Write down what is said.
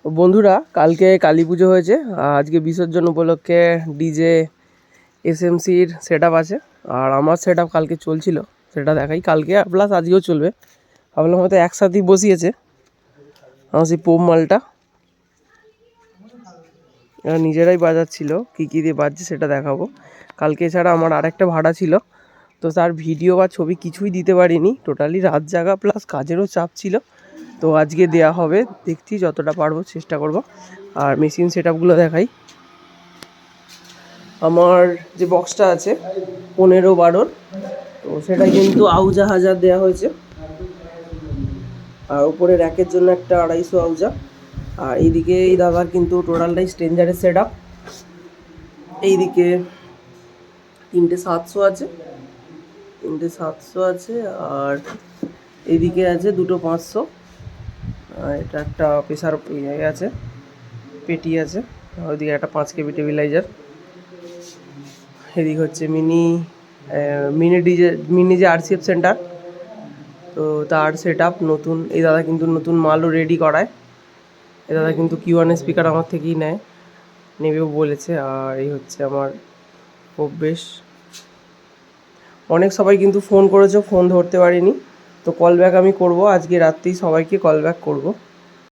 বন্ধুরা, কালকে কালী পুজো হয়েছে। আজকে বিসর্জন উপলক্ষে ডিজে এসএমসির সেট আপ আছে, আর আমার সেট আপ কালকে চলছিল, সেটা দেখাই। কালকে প্লাস আজকেও চলবে, ভাবলাম হয়তো একসাথেই বসিয়েছে। আমার সেই পোম মালটা এরা নিজেরাই বাজাচ্ছিল, কী কী দিয়ে বাজছে সেটা দেখাবো কালকে। এছাড়া আমার আরেকটা ভাড়া ছিল, তো তার ভিডিও বা ছবি কিছুই দিতে পারিনি। টোটালি রাত জাগা প্লাস কাজেরও চাপ ছিল, তো আজকে দেয়া হবে। দেখছি যতটা পারবো চেষ্টা করব। আর মেশিন সেট আপগুলো দেখাই। আমার যে বক্সটা আছে 15-12, তো সেটা কিন্তু আউজা হাজার দেওয়া হয়েছে, আর উপরে র্যাকের জন্য একটা 250 আউজা। আর এইদিকে এই দাদার কিন্তু টোটালটাই স্ট্রেঞ্জারের সেট আপ। এইদিকে 3টে 700 আছে, 3টে 700 আছে, আর এইদিকে আছে 2টো 500। এটা একটা প্রেসার ইয়ে আছে, পেটি আছে। ওইদিকে একটা 5 কেবি টেবিলাইজার। এদিকে হচ্ছে মিনি যে আরসিএফ সেন্টার, তো তার সেট আপ নতুন। এই দাদা কিন্তু নতুন মালও রেডি করায়। এই দাদা কিন্তু Q1 স্পিকার আমার থেকেই নেবেও বলেছে। আর এই হচ্ছে আমার প্রবেশ। অনেক সবাই কিন্তু ফোন করেছো, ফোন ধরতে পারিনি, তো কল ব্যাক আমি করব আজকে রাত্রেই, সবাইকে কল ব্যাক করবো।